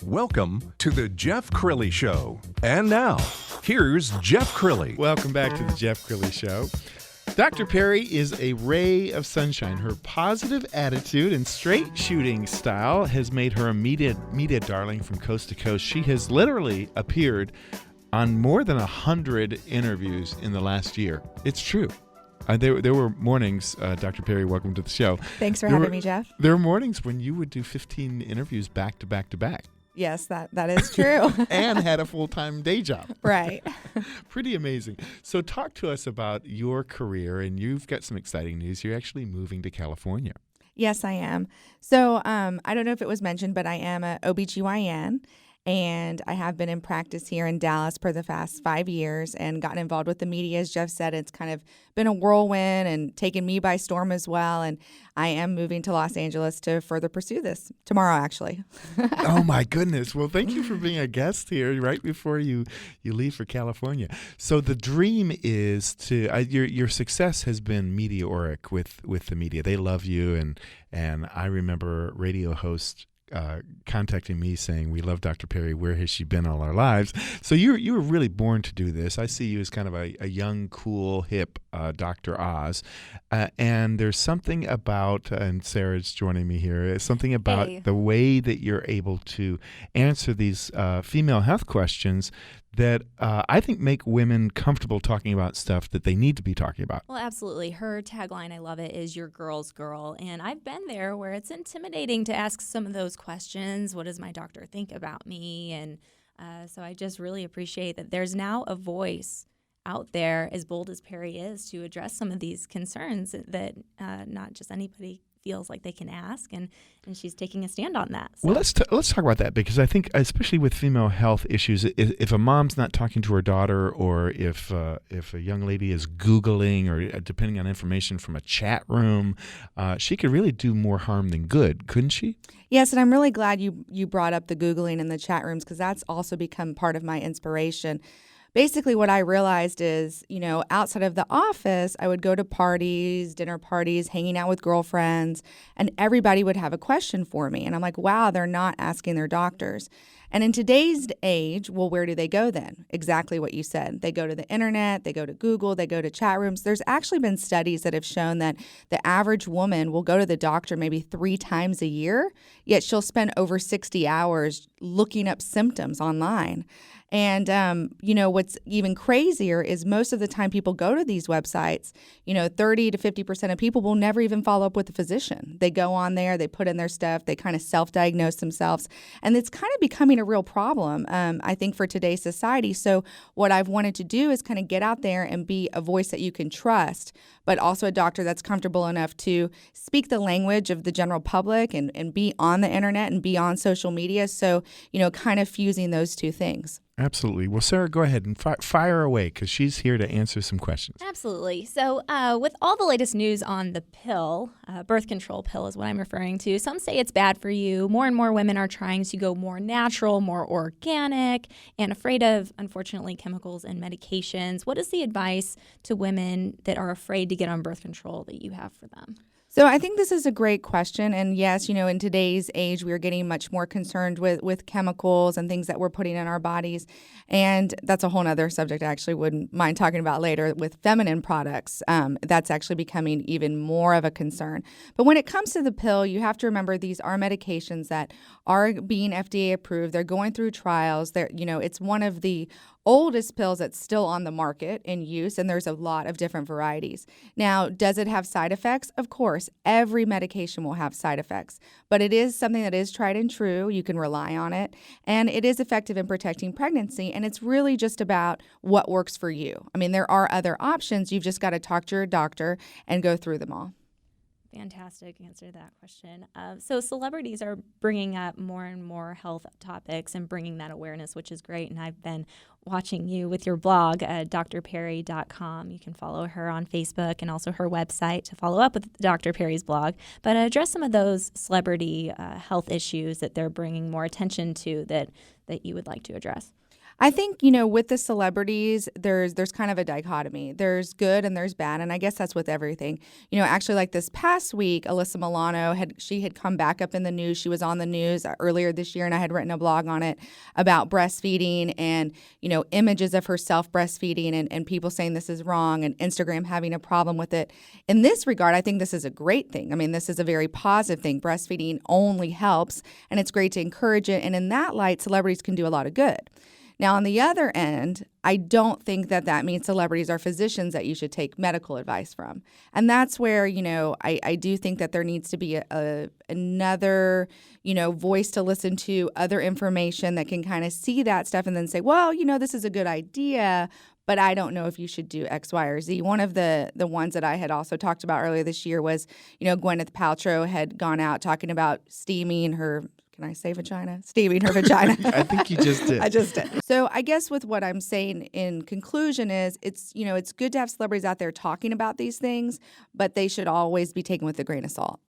Welcome to the Jeff Crilley Show. And now, here's Jeff Crilley. Welcome back to the Jeff Crilley Show. Dr. Pari is a ray of sunshine. Her positive attitude and straight shooting style has made her a media darling from coast to coast. She has literally appeared on more than 100 interviews in the last year. It's true. There were mornings, Dr. Pari, welcome to the show. Thanks for having me, Jeff. There were mornings when you would do 15 interviews back to back to back. Yes, that is true. And had a full-time day job. Right. Pretty amazing. So talk to us about your career, and you've got some exciting news. You're actually moving to California. Yes, I am. So I don't know if it was mentioned, but I am an OBGYN, and I have been in practice here in Dallas for the past 5 years and gotten involved with the media. As Jeff said, it's kind of been a whirlwind and taken me by storm as well. And I am moving to Los Angeles to further pursue this tomorrow, actually. Oh, my goodness. Well, thank you for being a guest here right before you leave for California. So the dream is to your success has been meteoric with the media. They love you. And I remember radio hosts contacting me saying, we love Dr. Pari. Where has she been all our lives? So you were really born to do this. I see you as kind of a young, cool, hip Dr. Oz. And there's something about, and Sarah's joining me here, something about the way that you're able to answer these female health questions that I think make women comfortable talking about stuff that they need to be talking about. Well, absolutely. Her tagline, I love it, is your girl's girl. And I've been there where it's intimidating to ask some of those questions. What does my doctor think about me? And so I just really appreciate that there's now a voice out there, as bold as Pari is, to address some of these concerns that not just anybody feels like they can ask, and she's taking a stand on that. So. Well, let's talk about that, because I think, especially with female health issues, if a mom's not talking to her daughter, or if a young lady is Googling, or depending on information from a chat room, she could really do more harm than good, couldn't she? Yes, and I'm really glad you brought up the Googling and the chat rooms, because that's also become part of my inspiration. Basically, what I realized is, outside of the office, I would go to parties, dinner parties, hanging out with girlfriends, and everybody would have a question for me. And I'm like, wow, they're not asking their doctors. And in today's age, well, where do they go then? Exactly what you said. They go to the internet, they go to Google, they go to chat rooms. There's actually been studies that have shown that the average woman will go to the doctor maybe 3 times a year, yet she'll spend over 60 hours looking up symptoms online. And, what's even crazier is most of the time people go to these websites, 30 to 50% of people will never even follow up with a physician. They go on there, they put in their stuff, they kind of self-diagnose themselves. And it's kind of becoming a real problem, I think, for today's society. So what I've wanted to do is kind of get out there and be a voice that you can trust, but also a doctor that's comfortable enough to speak the language of the general public and be on the internet and be on social media. So, kind of fusing those two things. Absolutely. Well, Sarah, go ahead and fire away, because she's here to answer some questions. Absolutely. So with all the latest news on the pill, birth control pill is what I'm referring to, some say it's bad for you. More and more women are trying to go more natural, more organic, and afraid of, unfortunately, chemicals and medications. What is the advice to women that are afraid to get on birth control that you have for them? So I think this is a great question. And yes, in today's age, we are getting much more concerned with chemicals and things that we're putting in our bodies. And that's a whole other subject I actually wouldn't mind talking about later with feminine products. That's actually becoming even more of a concern. But when it comes to the pill, you have to remember these are medications that are being FDA approved. They're going through trials. It's one of the oldest pills that's still on the market in use, and there's a lot of different varieties. Now, does it have side effects? Of course, every medication will have side effects, but it is something that is tried and true. You can rely on it, and it is effective in protecting pregnancy, and it's really just about what works for you. I mean, there are other options. You've just got to talk to your doctor and go through them all. Fantastic answer to that question. So celebrities are bringing up more and more health topics and bringing that awareness, which is great. And I've been watching you with your blog, drpari.com. You can follow her on Facebook and also her website to follow up with Dr. Pari's blog. But address some of those celebrity health issues that they're bringing more attention to that you would like to address. I think, with the celebrities, there's kind of a dichotomy. There's good and there's bad, and I guess that's with everything. Actually, like this past week, Alyssa Milano had come back up in the news. She was on the news earlier this year, and I had written a blog on it about breastfeeding and, images of herself breastfeeding and people saying this is wrong and Instagram having a problem with it. In this regard, I think this is a great thing. I mean, this is a very positive thing. Breastfeeding only helps, and it's great to encourage it. And in that light, celebrities can do a lot of good. Now, on the other end, I don't think that means celebrities are physicians that you should take medical advice from. And that's where, I do think that there needs to be another, voice to listen to, other information that can kind of see that stuff and then say, well, this is a good idea, but I don't know if you should do X, Y, or Z. One of the ones that I had also talked about earlier this year was, Gwyneth Paltrow had gone out talking about steaming her. Can I say vagina? Steaming her vagina. I think you just did. I just did. So I guess with what I'm saying in conclusion is it's good to have celebrities out there talking about these things, but they should always be taken with a grain of salt.